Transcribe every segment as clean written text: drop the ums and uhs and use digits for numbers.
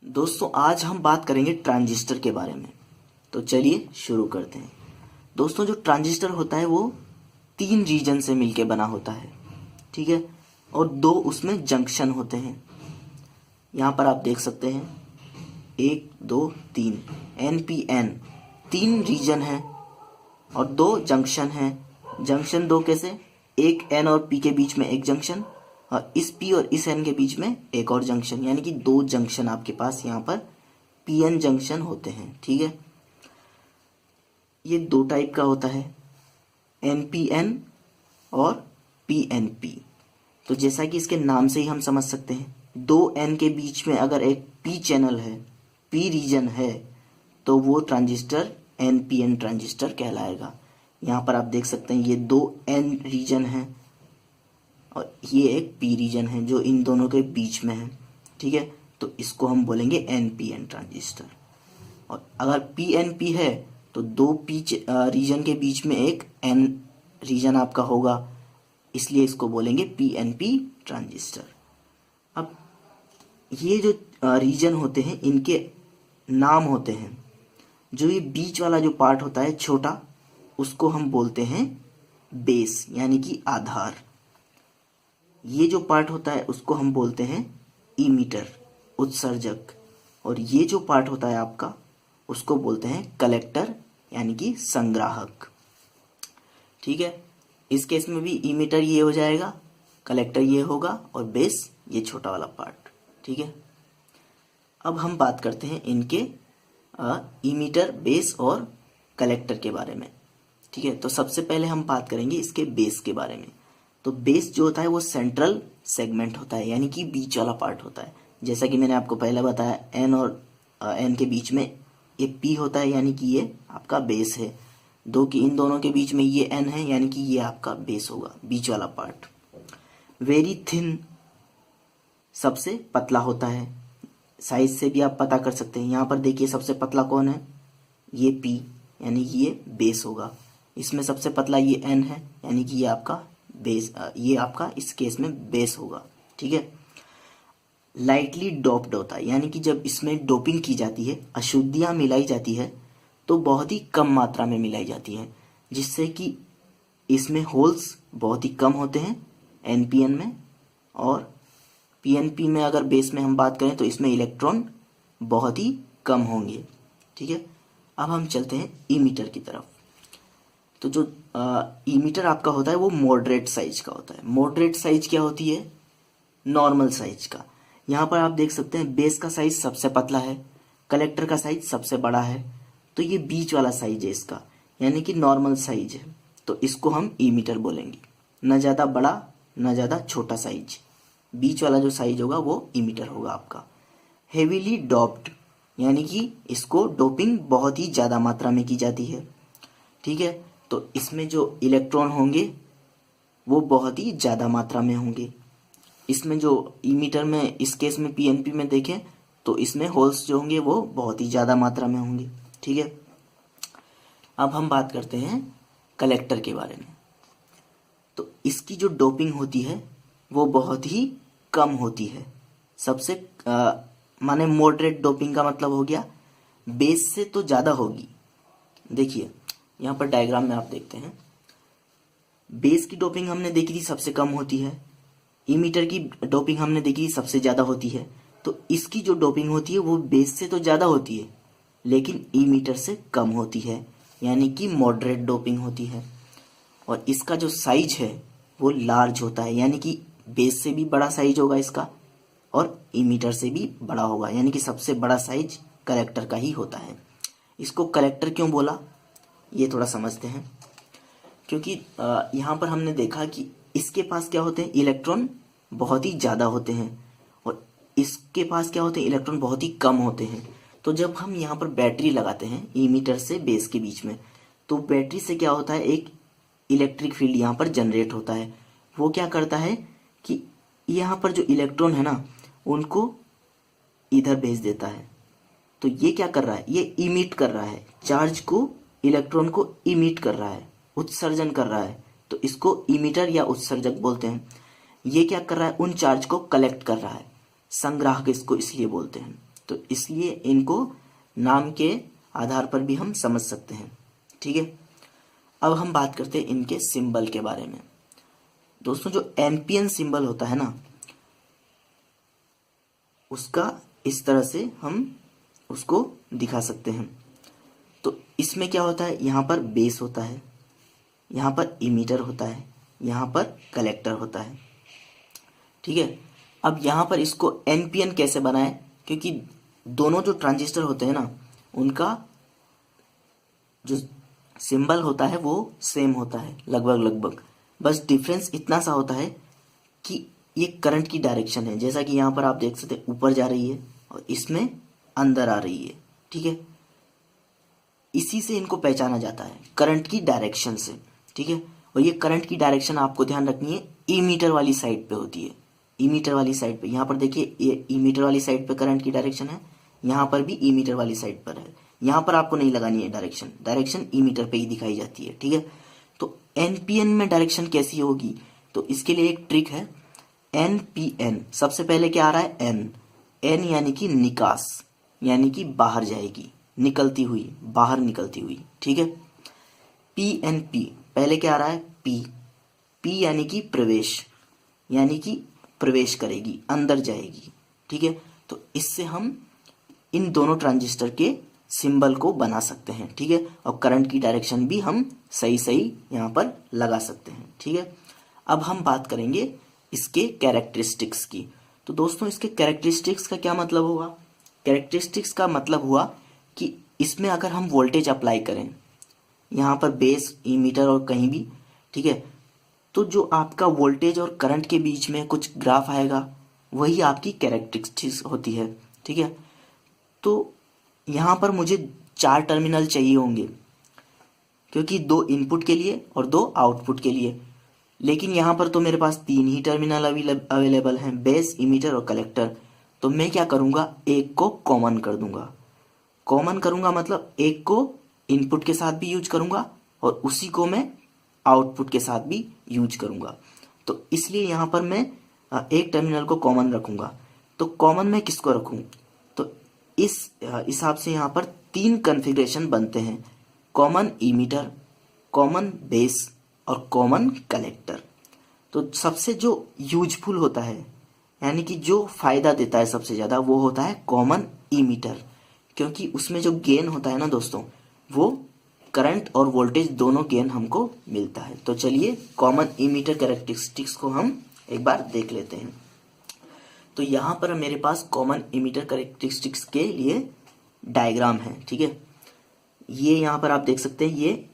दोस्तों आज हम बात करेंगे ट्रांजिस्टर के बारे में। तो चलिए शुरू करते हैं। दोस्तों जो ट्रांजिस्टर होता है वो 3 रीजन से मिलके बना होता है, ठीक है, और 2 उसमें जंक्शन होते हैं। यहाँ पर आप देख सकते हैं 1 2 3 NPN 3 रीजन है और 2 जंक्शन हैं। जंक्शन 2 कैसे? एक N और P के बीच में एक जंक्शन और इस P और इस N के बीच में एक और जंक्शन, यानी कि 2 जंक्शन आपके पास यहाँ पर PN जंक्शन होते हैं, ठीक है। ये 2 टाइप का होता है, NPN और PNP। तो जैसा कि इसके नाम से ही हम समझ सकते हैं, 2 N के बीच में अगर एक P चैनल है, P रीजन है, तो वो ट्रांजिस्टर NPN ट्रांजिस्टर कहलाएगा। यहाँ पर आप देख सकते हैं ये 2 N रीजन है और ये एक P रीजन है जो इन दोनों के बीच में है, ठीक है। तो इसको हम बोलेंगे NPN ट्रांजिस्टर। और अगर PNP है तो 2 P रीजन के बीच में एक N रीजन आपका होगा, इसलिए इसको बोलेंगे PNP ट्रांजिस्टर। अब ये जो रीजन होते हैं इनके नाम होते हैं। जो ये बीच वाला जो पार्ट होता है छोटा, उसको हम बोलते हैं बेस यानी कि आधार। ये जो पार्ट होता है उसको हम बोलते हैं इमीटर उत्सर्जक, और ये जो पार्ट होता है आपका उसको बोलते हैं कलेक्टर यानी कि संग्राहक, ठीक है। इस केस में भी इमीटर ये हो जाएगा, कलेक्टर ये होगा और बेस ये छोटा वाला पार्ट, ठीक है। अब हम बात करते हैं इनके इमीटर, बेस और कलेक्टर के बारे में, ठीक है। तो सबसे पहले हम बात करेंगे इसके बेस के बारे में। तो बेस जो होता है वो सेंट्रल सेगमेंट होता है, यानी कि बीच वाला पार्ट होता है। जैसा कि मैंने आपको पहले बताया, N और N के बीच में ये P होता है, यानी कि ये आपका बेस है। इन दोनों के बीच में ये N है, यानी कि ये आपका बेस होगा, बीच वाला पार्ट। वेरी थिन सबसे पतला होता है, साइज से भी आप पता कर सकते हैं। यहाँ पर देखिए सबसे पतला कौन है, ये P, यानी कि ये बेस होगा। इसमें सबसे पतला ये N है, यानी कि ये आपका बेस, ये आपका इस केस में बेस होगा, ठीक है। लाइटली डोप्ड होता है, यानी कि जब इसमें डोपिंग की जाती है, अशुद्धियां मिलाई जाती है, तो बहुत ही कम मात्रा में मिलाई जाती है, जिससे कि इसमें होल्स बहुत ही कम होते हैं NPN में। और PNP में अगर बेस में हम बात करें तो इसमें इलेक्ट्रॉन बहुत ही कम होंगे, ठीक है। अब हम चलते हैं इमीटर की तरफ। तो जो इमीटर आपका होता है वो मॉडरेट साइज का होता है। मॉडरेट साइज क्या होती है? नॉर्मल साइज का। यहाँ पर आप देख सकते हैं बेस का साइज सबसे पतला है, कलेक्टर का साइज सबसे बड़ा है, तो ये बीच वाला साइज है इसका, यानी कि नॉर्मल साइज है। तो इसको हम इमीटर बोलेंगे, न ज़्यादा बड़ा न ज़्यादा छोटा साइज, बीच वाला जो साइज होगा वो इमीटर होगा आपका। हेवीली डोप्ड, यानी कि इसको डोपिंग बहुत ही ज़्यादा मात्रा में की जाती है, ठीक है। तो इसमें जो इलेक्ट्रॉन होंगे वो बहुत ही ज़्यादा मात्रा में होंगे। इसमें जो इमीटर में, इस केस में PNP में देखें तो इसमें होल्स जो होंगे वो बहुत ही ज़्यादा मात्रा में होंगे, ठीक है। अब हम बात करते हैं कलेक्टर के बारे में। तो इसकी जो डोपिंग होती है वो बहुत ही कम होती है। सबसे माने मॉडरेट डोपिंग का मतलब हो गया बेस से तो ज़्यादा होगी। देखिए यहाँ पर डायग्राम में आप देखते हैं, बेस की डोपिंग हमने देखी थी सबसे कम होती है, इमीटर की डोपिंग हमने देखी थी सबसे ज़्यादा होती है। तो इसकी जो डोपिंग होती है वो बेस से तो ज़्यादा होती है लेकिन इमीटर से कम होती है, यानी कि मॉडरेट डोपिंग होती है। और इसका जो साइज है वो लार्ज होता है, यानी कि बेस से भी बड़ा साइज होगा इसका और इमीटर से भी बड़ा होगा, यानी कि सबसे बड़ा साइज कलेक्टर का ही होता है। इसको कलेक्टर क्यों बोला ये थोड़ा समझते हैं। क्योंकि यहाँ पर हमने देखा कि इसके पास क्या होते हैं, इलेक्ट्रॉन बहुत ही ज़्यादा होते हैं और इसके पास क्या होते हैं, इलेक्ट्रॉन बहुत ही कम होते हैं। तो जब हम यहाँ पर बैटरी लगाते हैं इमीटर से बेस के बीच में, तो बैटरी से क्या होता है, एक इलेक्ट्रिक फील्ड यहाँ पर जनरेट होता है। वो क्या करता है कि यहाँ पर जो इलेक्ट्रॉन है ना उनको इधर भेज देता है। तो ये क्या कर रहा है, ये इमिट कर रहा है, चार्ज को, इलेक्ट्रॉन को इमिट कर रहा है, उत्सर्जन कर रहा है। तो इसको इमीटर या उत्सर्जक बोलते हैं। ये क्या कर रहा है, उन चार्ज को कलेक्ट कर रहा है, संग्राहक इसको इसलिए बोलते हैं। तो इसलिए इनको नाम के आधार पर भी हम समझ सकते हैं। ठीक है, अब हम बात करते हैं इनके सिंबल के बारे में। दोस्तों जो एनपीएन सिंबल होता है ना, उसका इस तरह से हम उसको दिखा सकते हैं। तो इसमें क्या होता है, यहाँ पर बेस होता है, यहाँ पर इमीटर होता है, यहाँ पर कलेक्टर होता है। ठीक है, अब यहाँ पर इसको एनपीएन कैसे बनाएं, क्योंकि दोनों जो ट्रांजिस्टर होते हैं ना, उनका जो सिंबल होता है वो सेम होता है लगभग, बस डिफरेंस इतना सा होता है कि ये करंट की डायरेक्शन है। जैसा कि यहाँ पर आप देख सकते हैं ऊपर जा रही है और इसमें अंदर आ रही है। ठीक है, इसी से इनको पहचाना जाता है, करंट की डायरेक्शन से। ठीक है, और ये करंट की डायरेक्शन आपको ध्यान रखनी है, ई मीटर वाली साइड पे होती है। ई मीटर वाली साइड पे, यहाँ पर देखिए ये ई मीटर वाली साइड पे करंट की डायरेक्शन है, यहाँ पर भी ई मीटर वाली साइड पर है। यहाँ पर आपको नहीं लगानी है डायरेक्शन ई मीटर पे ही दिखाई जाती है। ठीक है, तो एनपीएन में डायरेक्शन कैसी होगी, तो इसके लिए एक ट्रिक है। एनपीएन सबसे पहले क्या आ रहा है, एन यानी कि निकास, यानी कि बाहर जाएगी, निकलती हुई, बाहर निकलती हुई। ठीक है, पीएनपी पहले क्या आ रहा है, पी यानी कि प्रवेश, यानी कि प्रवेश करेगी, अंदर जाएगी। ठीक है, तो इससे हम इन दोनों ट्रांजिस्टर के सिंबल को बना सकते हैं। ठीक है, और करंट की डायरेक्शन भी हम सही यहाँ पर लगा सकते हैं। ठीक है, अब हम बात करेंगे इसके कैरेक्टरिस्टिक्स की। तो दोस्तों इसके कैरेक्टरिस्टिक्स का क्या मतलब होगा, कैरेक्टरिस्टिक्स का मतलब हुआ कि इसमें अगर हम वोल्टेज अप्लाई करें, यहाँ पर बेस, ई मीटर और कहीं भी, ठीक है, तो जो आपका वोल्टेज और करंट के बीच में कुछ ग्राफ आएगा, वही आपकी कैरेक्टरिस्टिक्स होती है। ठीक है, तो यहाँ पर मुझे 4 टर्मिनल चाहिए होंगे, क्योंकि 2 इनपुट के लिए और 2 आउटपुट के लिए, लेकिन यहाँ पर तो मेरे पास 3 ही टर्मिनल अवेलेबल हैं, बेस, इमीटर और कलेक्टर। तो मैं क्या करूँगा, एक को कॉमन कर दूंगा। कॉमन करूँगा मतलब एक को इनपुट के साथ भी यूज करूँगा और उसी को मैं आउटपुट के साथ भी यूज करूँगा। तो इसलिए यहाँ पर मैं एक टर्मिनल को कॉमन रखूँगा। तो कॉमन में किसको रखूँ, तो इस हिसाब से यहाँ पर 3 कॉन्फ़िगरेशन बनते हैं, कॉमन इमीटर, कॉमन बेस और कॉमन कलेक्टर। तो सबसे जो यूजफुल होता है, यानी कि जो फायदा देता है सबसे ज़्यादा, वो होता है कॉमन इमीटर, क्योंकि उसमें जो गेन होता है ना दोस्तों, वो करंट और वोल्टेज दोनों गेन हमको मिलता है। तो चलिए कॉमन इमीटर कैरेक्टरिस्टिक्स को हम एक बार देख लेते हैं। तो यहाँ पर मेरे पास कॉमन इमीटर कैरेक्टरिस्टिक्स के लिए डायग्राम है। ठीक है, ये यहाँ पर आप देख सकते हैं, ये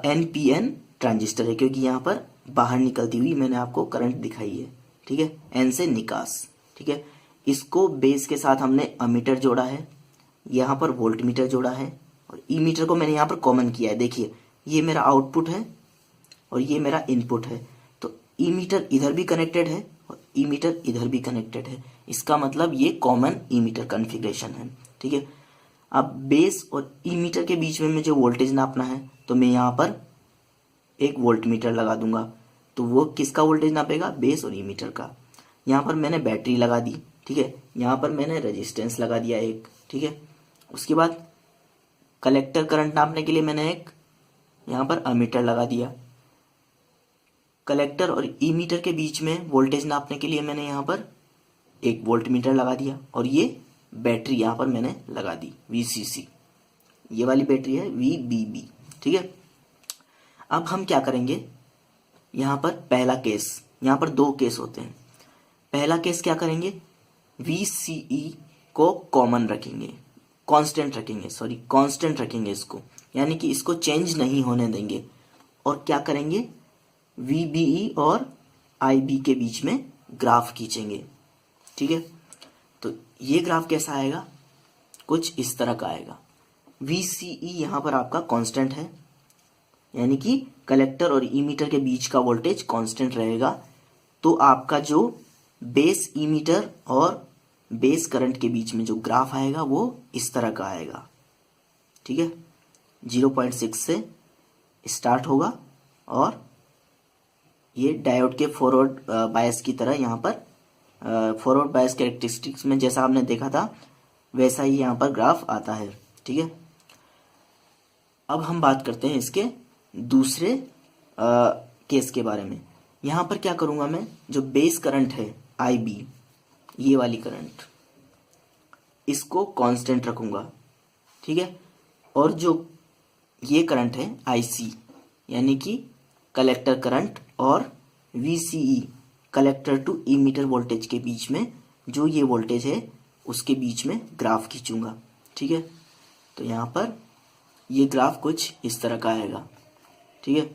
एनपीएन ट्रांजिस्टर है, क्योंकि यहाँ पर बाहर निकलती हुई मैंने आपको करंट दिखाई है। ठीक है, एन से निकास। ठीक है, इसको बेस के साथ हमने अमीटर जोड़ा है, यहाँ पर वोल्ट मीटर जोड़ा है और ई मीटर को मैंने यहाँ पर कॉमन किया है। देखिए ये मेरा आउटपुट है और ये मेरा इनपुट है, तो ई मीटर इधर भी कनेक्टेड है और ई मीटर इधर भी कनेक्टेड है। इसका मतलब ये कॉमन ई मीटर कॉन्फ़िगरेशन है। ठीक है, अब बेस और ई मीटर के बीच में मुझे वोल्टेज नापना है, तो मैं यहाँ पर एक वोल्ट मीटर लगा दूंगा। तो वो किसका वोल्टेज नापेगा, बेस और ई मीटर का। यहाँ पर मैंने बैटरी लगा दी। ठीक है, यहाँ पर मैंने रेजिस्टेंस लगा दिया एक। ठीक है, उसके बाद कलेक्टर करंट नापने के लिए मैंने एक यहाँ पर अमीटर लगा दिया। कलेक्टर और ई मीटर के बीच में वोल्टेज नापने के लिए मैंने यहाँ पर एक वोल्ट मीटर लगा दिया और ये बैटरी यहाँ पर मैंने लगा दी, वीसीसी। ये वाली बैटरी है वीबीबी। ठीक है, अब हम क्या करेंगे, यहाँ पर पहला केस, यहाँ पर 2 केस होते हैं। पहला केस क्या करेंगे, VCE को कॉमन रखेंगे, कांस्टेंट रखेंगे इसको, यानी कि इसको चेंज नहीं होने देंगे। और क्या करेंगे, VBE और IB के बीच में ग्राफ खींचेंगे। ठीक है, तो ये ग्राफ कैसा आएगा, कुछ इस तरह का आएगा। VCE यहाँ पर आपका कांस्टेंट है, यानी कि कलेक्टर और इमीटर के बीच का वोल्टेज कांस्टेंट रहेगा। तो आपका जो बेस इमीटर और बेस करंट के बीच में जो ग्राफ आएगा वो इस तरह का आएगा। ठीक है, 0.6 से स्टार्ट होगा और ये डायोड के फॉरवर्ड बायस की तरह यहाँ पर फॉरवर्ड बायस कैरेक्टरिस्टिक्स में जैसा आपने देखा था वैसा ही यहाँ पर ग्राफ आता है। ठीक है, अब हम बात करते हैं इसके दूसरे केस के बारे में। यहाँ पर क्या करूँगा मैं, जो बेस करंट है IB, ये वाली करंट, इसको कांस्टेंट रखूँगा। ठीक है, और जो ये करंट है IC यानी कि कलेक्टर करंट और VCE collector to emitter voltage के बीच में जो ये वोल्टेज है उसके बीच में ग्राफ खींचूंगा। ठीक है, तो यहाँ पर ये ग्राफ कुछ इस तरह का आएगा। ठीक है,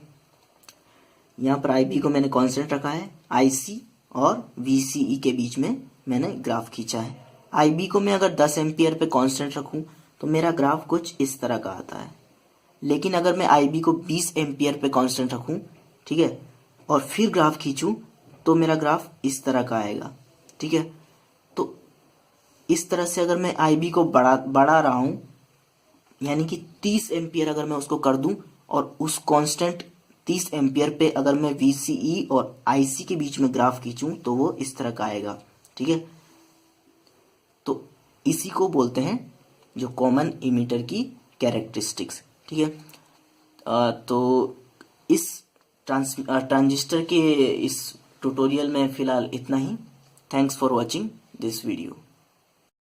यहाँ पर IB को मैंने कांस्टेंट रखा है, IC और VCE के बीच में मैंने ग्राफ खींचा है। IB को मैं अगर 10 एम्पियर पे कांस्टेंट रखूँ तो मेरा ग्राफ कुछ इस तरह का आता है। लेकिन अगर मैं IB को 20 एम्पियर पे कांस्टेंट रखूँ, ठीक है, और फिर ग्राफ खींचूँ तो मेरा ग्राफ इस तरह का आएगा। ठीक है, तो इस तरह से अगर मैं IB को बढ़ा रहा हूँ, यानी कि 30 एम्पियर अगर मैं उसको कर दूं और उस कांस्टेंट 30 एम्पियर पे अगर मैं VCE और IC के बीच में ग्राफ खींचूं तो वो इस तरह का आएगा। ठीक है, तो इसी को बोलते हैं जो कॉमन इमीटर की कैरेक्टरिस्टिक्स। ठीक है, तो इस ट्रांजिस्टर के इस ट्यूटोरियल में फिलहाल इतना ही। Thanks for watching this video.